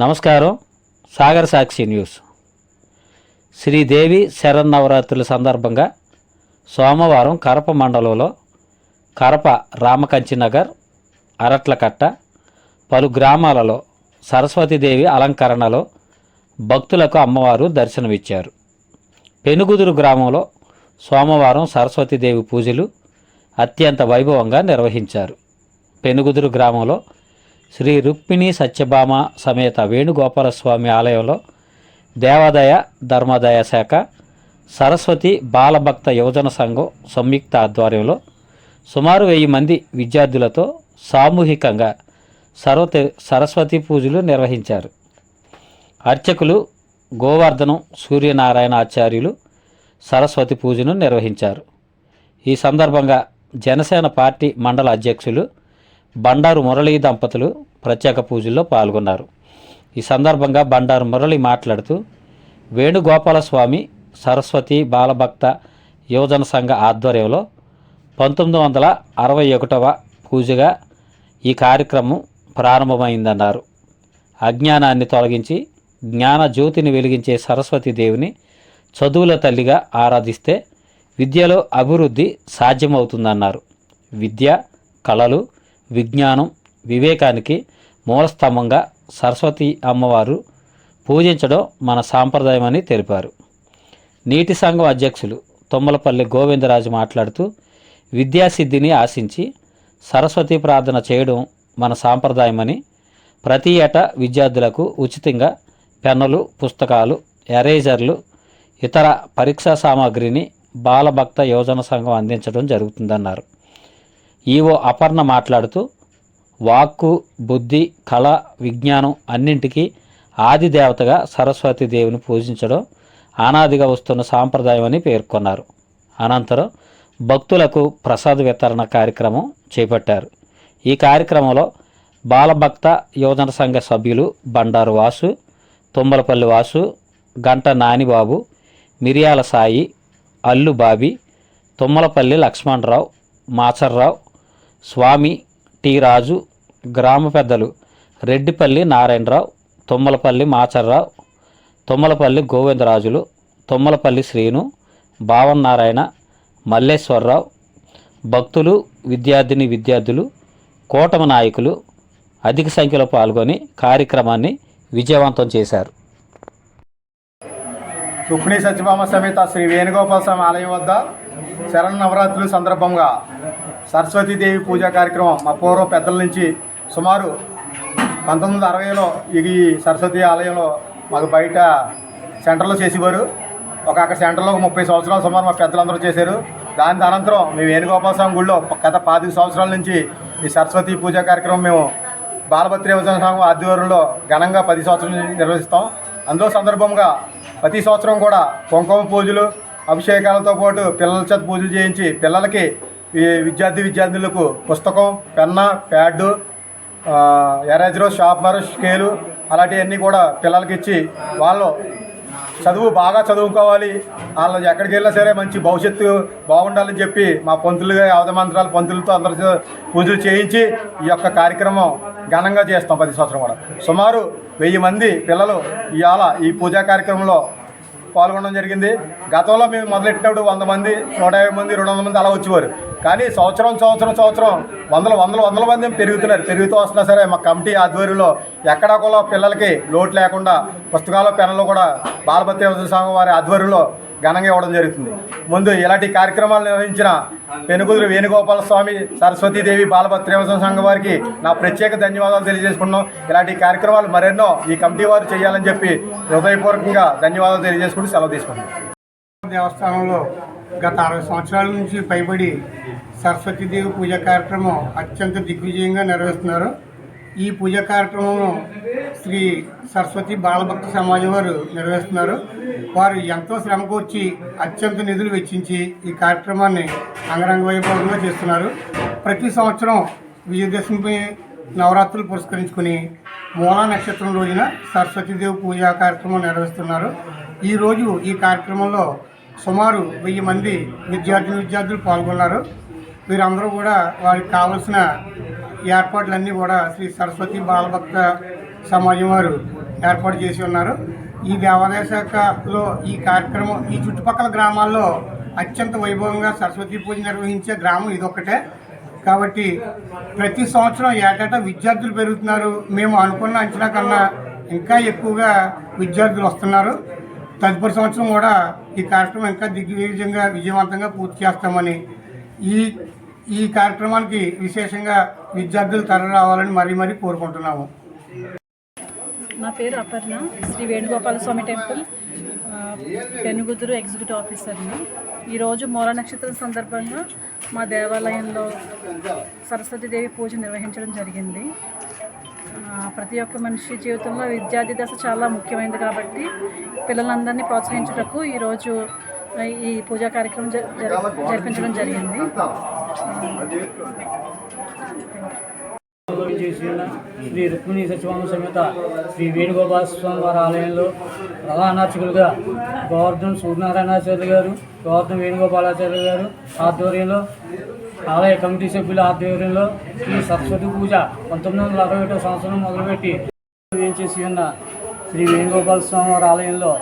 నమస్కారం. సాగర్ సాక్షి న్యూస్. శ్రీదేవి శరన్నవరాత్రుల సందర్భంగా సోమవారం కరప మండలంలో కరప రామకంచినగర్, అరట్లకట్ట, పలు గ్రామాలలో సరస్వతీదేవి అలంకరణలో భక్తులకు అమ్మవారు దర్శనమిచ్చారు. పెనుగుదురు గ్రామంలో సోమవారం సరస్వతీదేవి పూజలు అత్యంత వైభవంగా నిర్వహించారు. పెనుగుదురు గ్రామంలో శ్రీ రుక్మిణి సత్యభామ సమేత వేణుగోపాలస్వామి ఆలయంలో దేవాదాయ ధర్మాదాయ శాఖ, సరస్వతి బాలభక్త యువజన సంఘం సంయుక్త ఆధ్వర్యంలో సుమారు 1000 మంది విద్యార్థులతో సామూహికంగా సరస్వతి పూజలు నిర్వహించారు. అర్చకులు గోవర్ధనం సూర్యనారాయణ ఆచార్యులు సరస్వతి పూజను నిర్వహించారు. ఈ సందర్భంగా జనసేన పార్టీ మండల అధ్యక్షులు బండారు మురళీ దంపతులు ప్రత్యేక పూజల్లో పాల్గొన్నారు. ఈ సందర్భంగా బండారు మురళి మాట్లాడుతూ, వేణుగోపాలస్వామి సరస్వతి బాలభక్త యువజన సంఘ ఆధ్వర్యంలో 1961వ పూజగా ఈ కార్యక్రమం ప్రారంభమైందన్నారు. అజ్ఞానాన్ని తొలగించి జ్ఞాన జ్యోతిని వెలిగించే సరస్వతీదేవిని చదువుల తల్లిగా ఆరాధిస్తే విద్యలో అభివృద్ధి సాధ్యమవుతుందన్నారు. విద్య, కళలు, విజ్ఞానం, వివేకానికి మూలస్తంభంగా సరస్వతి అమ్మవారు పూజించడం మన సాంప్రదాయమని తెలిపారు. నీటి సంఘం అధ్యక్షులు తుమ్మలపల్లి గోవిందరాజు మాట్లాడుతూ, విద్యాసిద్ధిని ఆశించి సరస్వతి ప్రార్థన చేయడం మన సాంప్రదాయమని, ప్రతి ఏటా విద్యార్థులకు ఉచితంగా పెన్నులు, పుస్తకాలు, ఎరేజర్లు, ఇతర పరీక్షా సామాగ్రిని బాలభక్త యువజన సంఘం అందించడం జరుగుతుందన్నారు. ఈవో అపర్ణ మాట్లాడుతూ, వాక్కు, బుద్ధి, కళ, విజ్ఞానం అన్నింటికీ ఆది దేవతగా సరస్వతీదేవిని పూజించడం అనాదిగా వస్తున్న సాంప్రదాయమని పేర్కొన్నారు. అనంతరం భక్తులకు ప్రసాద వితరణ కార్యక్రమం చేపట్టారు. ఈ కార్యక్రమంలో బాలభక్త యువజన సంఘ సభ్యులు బండారు వాసు, తుమ్మలపల్లి వాసు, గంట నానిబాబు, మిరియాల సాయి, అల్లు బాబి, తుమ్మలపల్లి లక్ష్మణరావు, మాచర్రావు, స్వామి, టి రాజు, గ్రామ పెద్దలు రెడ్డిపల్లి నారాయణరావు, తుమ్మలపల్లి మాచర్రావు, తుమ్మలపల్లి గోవిందరాజులు, తుమ్మలపల్లి శ్రీను, భావన్నారాయణ, మల్లేశ్వరరావు, భక్తులు, విద్యార్థులు, కూటమి నాయకులు అధిక సంఖ్యలో పాల్గొని కార్యక్రమాన్ని విజయవంతం చేశారు. రుక్మిణి సత్యభామ సమేత శ్రీ వేణుగోపాల స్వామి ఆలయం వద్ద శరన్నవరాత్రుల సందర్భంగా సరస్వతీదేవి పూజా కార్యక్రమం మా పూర్వ పెద్దల నుంచి సుమారు 1960లో ఈ సరస్వతి ఆలయంలో మాకు బయట సెంటర్లో చేసేవారు. అక్కడ సెంటర్లో 30 సంవత్సరాలు సుమారు మా పెద్దలందరూ చేశారు. దాని అనంతరం మేము వేణుగోపాల స్వామి గుడిలో గత 25 సంవత్సరాల నుంచి ఈ సరస్వతి పూజా కార్యక్రమం మేము బాలభద్ర యువజన సంఘం ఆధ్వర్యంలో ఘనంగా 10 సంవత్సరాల నుంచి నిర్వహిస్తాం. అందులో సందర్భంగా ప్రతి సంవత్సరం కూడా కుంకుమ పూజలు, అభిషేకాలతో పాటు పిల్లల చేత పూజలు చేయించి పిల్లలకి విద్యార్థులకు పుస్తకం, పెన్న, ప్యాడ్, ఎరేజరు, షార్ప్నర్, స్కేలు అలాంటివన్నీ కూడా పిల్లలకి ఇచ్చి వాళ్ళు బాగా చదువుకోవాలి, వాళ్ళు ఎక్కడికి వెళ్ళినా సరే మంచి భవిష్యత్తు బాగుండాలని చెప్పి మా పంతులుగా అవధమంత్రాలు పంతులతో అందరితో పూజలు చేయించి ఈ యొక్క కార్యక్రమం ఘనంగా చేస్తాం. 10 సంవత్సరం కూడా సుమారు 1000 మంది పిల్లలు ఇవాళ ఈ పూజా కార్యక్రమంలో పాల్గొనడం జరిగింది. గతంలో మేము మొదలెట్టినప్పుడు 100 మంది, 150 మంది, 200 మంది అలా వచ్చేవారు. కానీ సంవత్సరం వందల మంది పెరుగుతూ వస్తున్నా సరే మా కమిటీ ఆధ్వర్యంలో ఎక్కడా కూడా పిల్లలకి లోటు లేకుండా పుస్తకాలు, పెన్నులు కూడా బాలభద్ర యువజన సంఘం వారి ఆధ్వర్యంలో ఘనంగా ఇవ్వడం జరుగుతుంది. ముందు ఇలాంటి కార్యక్రమాలు నిర్వహించిన పెనుగుదురు వేణుగోపాల స్వామి సరస్వతీదేవి బాలభద్ర యువజన సంఘం వారికి నా ప్రత్యేక ధన్యవాదాలు తెలియజేసుకుంటున్నాం. ఇలాంటి కార్యక్రమాలు మరెన్నో ఈ కమిటీ వారు చేయాలని చెప్పి హృదయపూర్వకంగా ధన్యవాదాలు తెలియజేసుకుంటూ సెలవు తీసుకుంటున్నాం. దేవస్థానంలో గత 60 సంవత్సరాల నుంచి పైబడి సరస్వతీదేవి పూజా కార్యక్రమం అత్యంత దిగ్విజయంగా నిర్వహిస్తున్నారు. ఈ పూజా కార్యక్రమం శ్రీ సరస్వతి బాలభక్త సమాజం వారు నిర్వహిస్తున్నారు. వారు ఎంతో శ్రమకు వచ్చి అత్యంత నిధులు వెచ్చించి ఈ కార్యక్రమాన్ని అంగరంగ వైభవంగా చేస్తున్నారు. ప్రతి సంవత్సరం విజయదశమి నవరాత్రులు పురస్కరించుకుని మూలా నక్షత్రం రోజున సరస్వతీదేవి పూజా కార్యక్రమం నిర్వహిస్తున్నారు. ఈరోజు ఈ కార్యక్రమంలో సుమారు 1000 మంది విద్యార్థులు పాల్గొన్నారు. వీరందరూ కూడా వారికి కావలసిన ఏర్పాట్లన్నీ కూడా శ్రీ సరస్వతి బాలభక్త సమాజం వారు ఏర్పాటు చేసి ఉన్నారు. ఈ దేవాదాయ శాఖలో ఈ కార్యక్రమం ఈ చుట్టుపక్కల గ్రామాల్లో అత్యంత వైభవంగా సరస్వతి పూజ నిర్వహించే గ్రామం ఇదొక్కటే. కాబట్టి ప్రతి సంవత్సరం ఏటేటా విద్యార్థులు పెరుగుతున్నారు. మేము అనుకున్న అంచనా కన్నా ఇంకా ఎక్కువగా విద్యార్థులు వస్తున్నారు. తదుపరి సంవత్సరం కూడా ఈ కార్యక్రమం ఇంకా దిగ్విజయంగా విజయవంతంగా పూర్తి చేస్తామని, ఈ కార్యక్రమానికి విశేషంగా విద్యార్థులు తరలి రావాలని మరీ కోరుకుంటున్నాము. నా పేరు అపర్ణ, శ్రీ వేణుగోపాల స్వామి టెంపుల్ పెనుగుతురు ఎగ్జిక్యూటివ్ ఆఫీసర్ని. ఈరోజు మూల నక్షత్రం సందర్భంగా మా దేవాలయంలో సరస్వతీదేవి పూజ నిర్వహించడం జరిగింది. ప్రతి ఒక్క మనిషి జీవితంలో విద్యార్థి దశ చాలా ముఖ్యమైనది కాబట్టి పిల్లలందరినీ ప్రోత్సహించుటకు ఈరోజు ఈ పూజా కార్యక్రమం జరిపించడం జరిగింది. చేసిన శ్రీ రుక్మిణీ సత్యభామ సమేత శ్రీ వేణుగోపాల స్వామి వారి ఆలయంలో ప్రధాన అర్చకులుగా గోవర్ధన్ సూర్యనారాయణాచార్యులు గారు, గోవర్ధన్ వేణుగోపాలాచార్యులు గారు ఆధ్వర్యంలో, ఆలయ కమిటీ సభ్యుల ఆధ్వర్యంలో ఈ సరస్వతి పూజ 1961 సంవత్సరం మొదలుపెట్టి చేసి ఉన్న శ్రీ వేణుగోపాల స్వామి వారి ఆలయంలో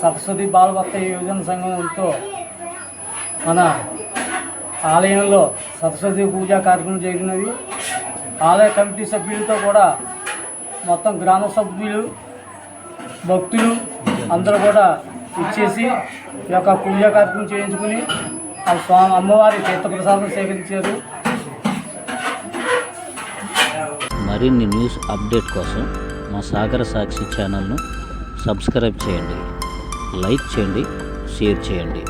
సరస్వతి బాలభక్త యోజన సంఘంతో మన ఆలయంలో సరస్వతి పూజా కార్యక్రమం జరిగినది. ఆలయ కమిటీ సభ్యులతో కూడా మొత్తం గ్రామ సభ్యులు, భక్తులు అందరూ కూడా ఇచ్చేసి ఈ యొక్క పూజా కార్యక్రమం చేయించుకుని ఆ స్వామి అమ్మవారి తీర్థప్రసాదం సేకరించారు. మరిన్ని న్యూస్ అప్డేట్ కోసం మా సాగర సాక్షి ఛానల్ను సబ్స్క్రైబ్ చేయండి, లైక్ చేయండి, షేర్ చేయండి.